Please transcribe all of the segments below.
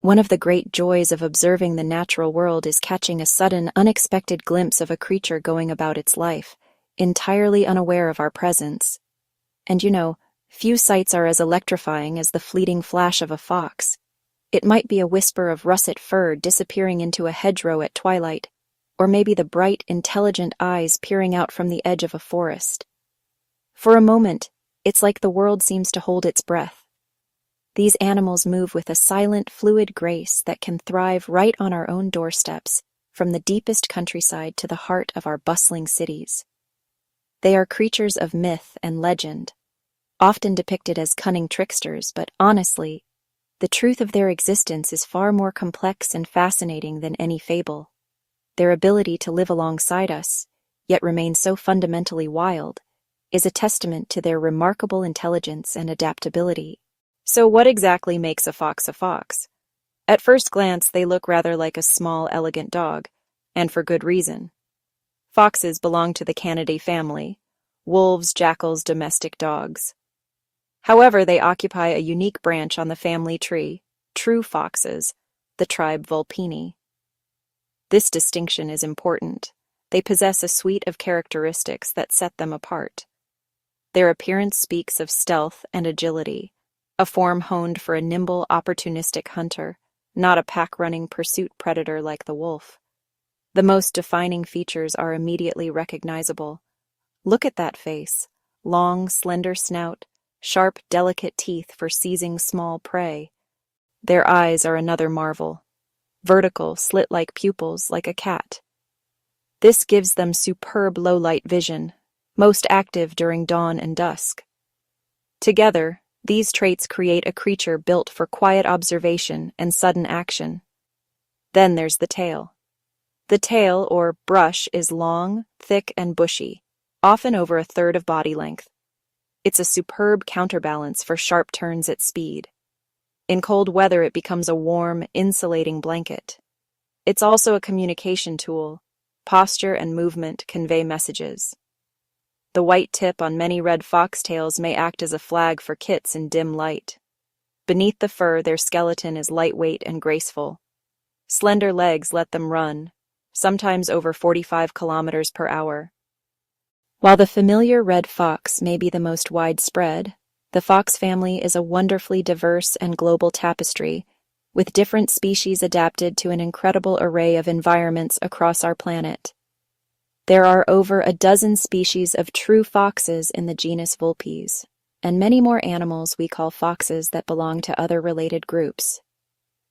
One of the great joys of observing the natural world is catching a sudden, unexpected glimpse of a creature going about its life, entirely unaware of our presence. And few sights are as electrifying as the fleeting flash of a fox. It might be a whisper of russet fur disappearing into a hedgerow at twilight, or maybe the bright, intelligent eyes peering out from the edge of a forest. For a moment, it's like the world seems to hold its breath. These animals move with a silent, fluid grace that can thrive right on our own doorsteps, from the deepest countryside to the heart of our bustling cities. They are creatures of myth and legend, often depicted as cunning tricksters, but honestly, the truth of their existence is far more complex and fascinating than any fable. Their ability to live alongside us, yet remain so fundamentally wild, is a testament to their remarkable intelligence and adaptability. So what exactly makes a fox a fox? At first glance, they look rather like a small, elegant dog, and for good reason. Foxes belong to the Canidae family, wolves, jackals, domestic dogs. However, they occupy a unique branch on the family tree, true foxes, the tribe Vulpini. This distinction is important. They possess a suite of characteristics that set them apart. Their appearance speaks of stealth and agility, a form honed for a nimble, opportunistic hunter, not a pack-running pursuit predator like the wolf. The most defining features are immediately recognizable. Look at that face, long, slender snout, sharp, delicate teeth for seizing small prey. Their eyes are another marvel, vertical, slit-like pupils like a cat. This gives them superb low-light vision, most active during dawn and dusk. Together, these traits create a creature built for quiet observation and sudden action. Then there's the tail. The tail, or brush, is long, thick, and bushy, often over a third of body length. It's a superb counterbalance for sharp turns at speed. In cold weather, it becomes a warm, insulating blanket. It's also a communication tool. Posture and movement convey messages. The white tip on many red foxtails may act as a flag for kits in dim light. Beneath the fur, their skeleton is lightweight and graceful. Slender legs let them run, sometimes over 45 kilometers per hour. While the familiar red fox may be the most widespread, the fox family is a wonderfully diverse and global tapestry, with different species adapted to an incredible array of environments across our planet. There are over a dozen species of true foxes in the genus Vulpes, and many more animals we call foxes that belong to other related groups.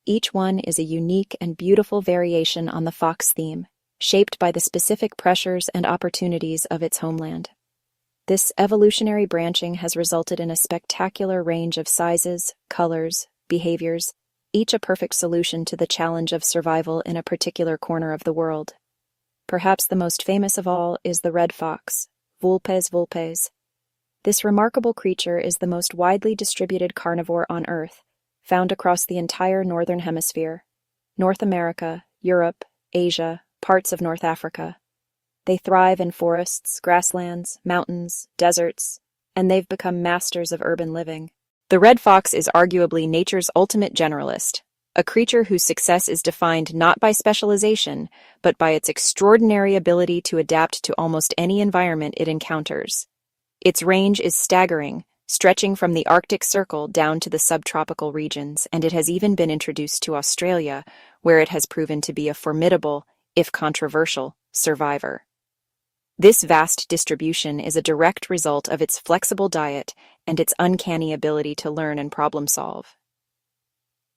Each one is a unique and beautiful variation on the fox theme, shaped by the specific pressures and opportunities of its homeland. This evolutionary branching has resulted in a spectacular range of sizes, colors, behaviors, each a perfect solution to the challenge of survival in a particular corner of the world. Perhaps the most famous of all is the red fox, Vulpes vulpes. This remarkable creature is the most widely distributed carnivore on Earth, found across the entire northern hemisphere, North America, Europe, Asia, parts of North Africa. They thrive in forests, grasslands, mountains, deserts, and they've become masters of urban living. The red fox is arguably nature's ultimate generalist, a creature whose success is defined not by specialization, but by its extraordinary ability to adapt to almost any environment it encounters. Its range is staggering, stretching from the Arctic Circle down to the subtropical regions, and it has even been introduced to Australia, where it has proven to be a formidable, if controversial, survivor. This vast distribution is a direct result of its flexible diet and its uncanny ability to learn and problem solve.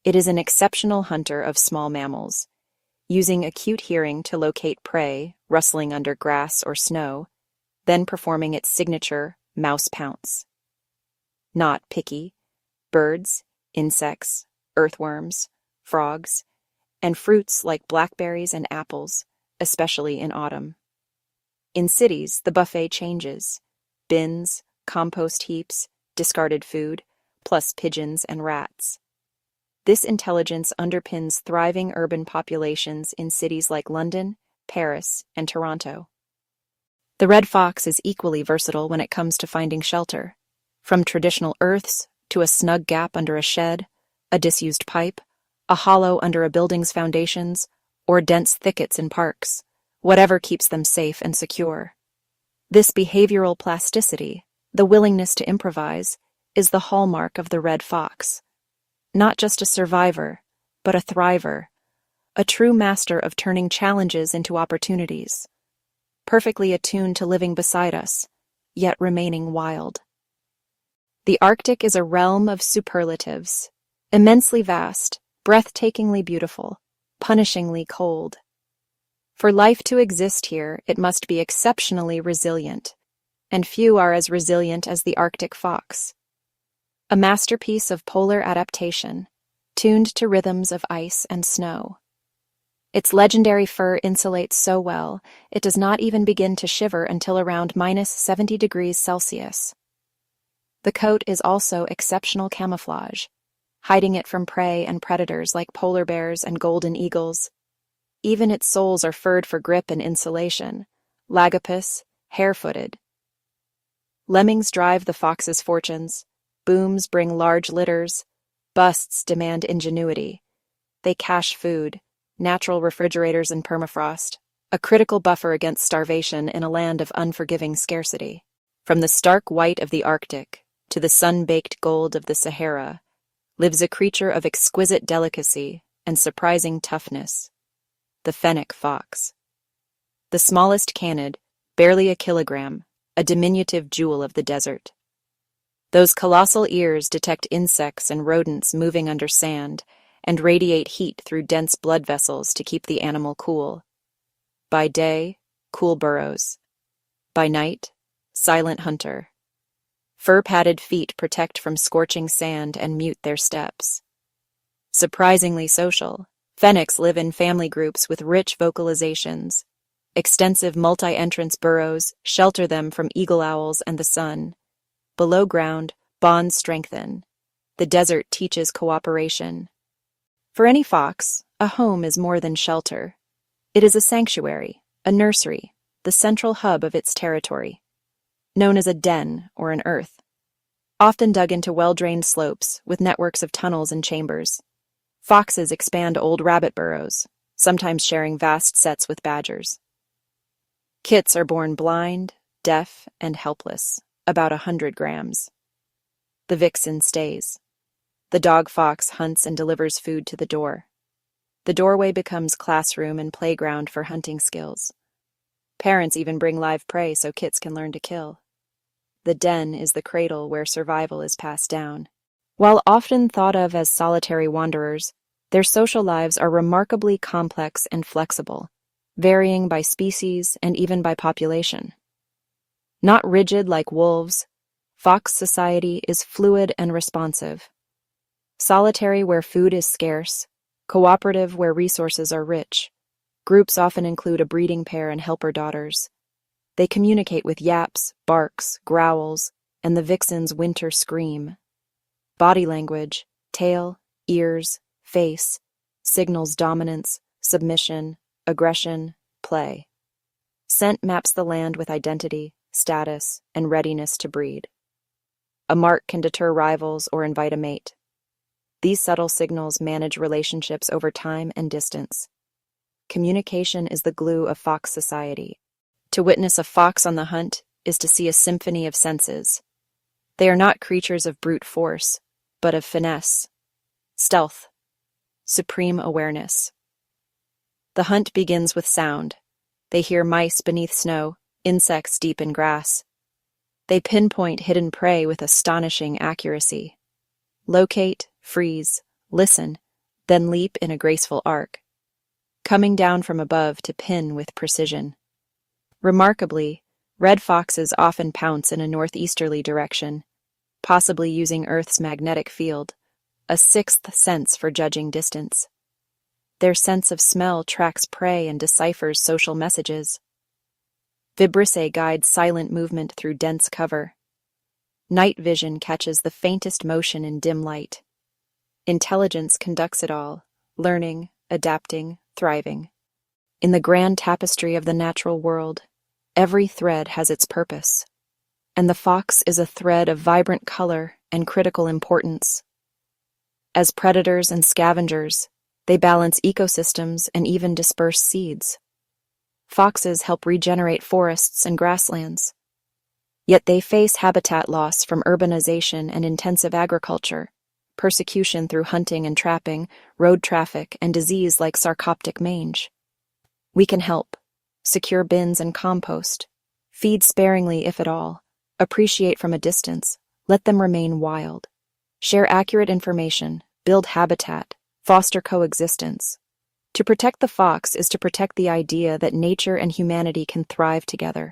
It is an exceptional hunter of small mammals, using acute hearing to locate prey rustling under grass or snow, then performing its signature mouse pounce. Not picky, birds, insects, earthworms, frogs, and fruits like blackberries and apples, especially in autumn. In cities, the buffet changes: bins, compost heaps, discarded food, plus pigeons and rats. This intelligence underpins thriving urban populations in cities like London, Paris, and Toronto. The red fox is equally versatile when it comes to finding shelter, from traditional earths to a snug gap under a shed, a disused pipe, a hollow under a building's foundations, or dense thickets in parks, whatever keeps them safe and secure. This behavioral plasticity, the willingness to improvise, is the hallmark of the red fox. Not just a survivor, but a thriver, a true master of turning challenges into opportunities, perfectly attuned to living beside us, yet remaining wild. The Arctic is a realm of superlatives, immensely vast, breathtakingly beautiful, punishingly cold. For life to exist here, it must be exceptionally resilient, and few are as resilient as the Arctic fox. A masterpiece of polar adaptation, tuned to rhythms of ice and snow. Its legendary fur insulates so well, it does not even begin to shiver until around -70°C. The coat is also exceptional camouflage, hiding it from prey and predators like polar bears and golden eagles. Even its soles are furred for grip and insulation, lagopus, hare-footed. Lemmings drive the fox's fortunes, booms bring large litters, busts demand ingenuity. They cache food, natural refrigerators and permafrost, a critical buffer against starvation in a land of unforgiving scarcity. From the stark white of the Arctic to the sun-baked gold of the Sahara lives a creature of exquisite delicacy and surprising toughness, the fennec fox. The smallest canid, barely a kilogram, a diminutive jewel of the desert. Those colossal ears detect insects and rodents moving under sand and radiate heat through dense blood vessels to keep the animal cool. By day, cool burrows. By night, silent hunter. Fur-padded feet protect from scorching sand and mute their steps. Surprisingly social, fennecs live in family groups with rich vocalizations. Extensive multi-entrance burrows shelter them from eagle owls and the sun. Below ground, bonds strengthen. The desert teaches cooperation. For any fox, a home is more than shelter. It is a sanctuary, a nursery, the central hub of its territory. Known as a den or an earth, often dug into well-drained slopes with networks of tunnels and chambers. Foxes expand old rabbit burrows, sometimes sharing vast sets with badgers. Kits are born blind, deaf, and helpless, about 100 grams. The vixen stays. The dog fox hunts and delivers food to the door. The doorway becomes classroom and playground for hunting skills. Parents even bring live prey so kits can learn to kill. The den is the cradle where survival is passed down. While often thought of as solitary wanderers, their social lives are remarkably complex and flexible, varying by species and even by population. Not rigid like wolves, fox society is fluid and responsive. Solitary where food is scarce, cooperative where resources are rich. Groups often include a breeding pair and helper daughters. They communicate with yaps, barks, growls, and the vixen's winter scream. Body language, tail, ears, face, signals dominance, submission, aggression, play. Scent maps the land with identity, status, and readiness to breed. A mark can deter rivals or invite a mate. These subtle signals manage relationships over time and distance. Communication is the glue of fox society. To witness a fox on the hunt is to see a symphony of senses. They are not creatures of brute force, but of finesse, stealth, supreme awareness. The hunt begins with sound. They hear mice beneath snow, insects deep in grass. They pinpoint hidden prey with astonishing accuracy. Locate, freeze, listen, then leap in a graceful arc, coming down from above to pin with precision. Remarkably, red foxes often pounce in a northeasterly direction, possibly using Earth's magnetic field, a sixth sense for judging distance. Their sense of smell tracks prey and deciphers social messages. Vibrissae guides silent movement through dense cover. Night vision catches the faintest motion in dim light. Intelligence conducts it all, learning, adapting, thriving. In the grand tapestry of the natural world, every thread has its purpose, and the fox is a thread of vibrant color and critical importance. As predators and scavengers, They balance ecosystems and even disperse seeds. Foxes help regenerate forests and grasslands. Yet they face habitat loss from urbanization and intensive agriculture, persecution through hunting and trapping, road traffic, and disease like sarcoptic mange. We can help. Secure bins and compost. Feed sparingly if at all. Appreciate from a distance. Let them remain wild. Share accurate information. Build habitat. Foster coexistence. To protect the fox is to protect the idea that nature and humanity can thrive together.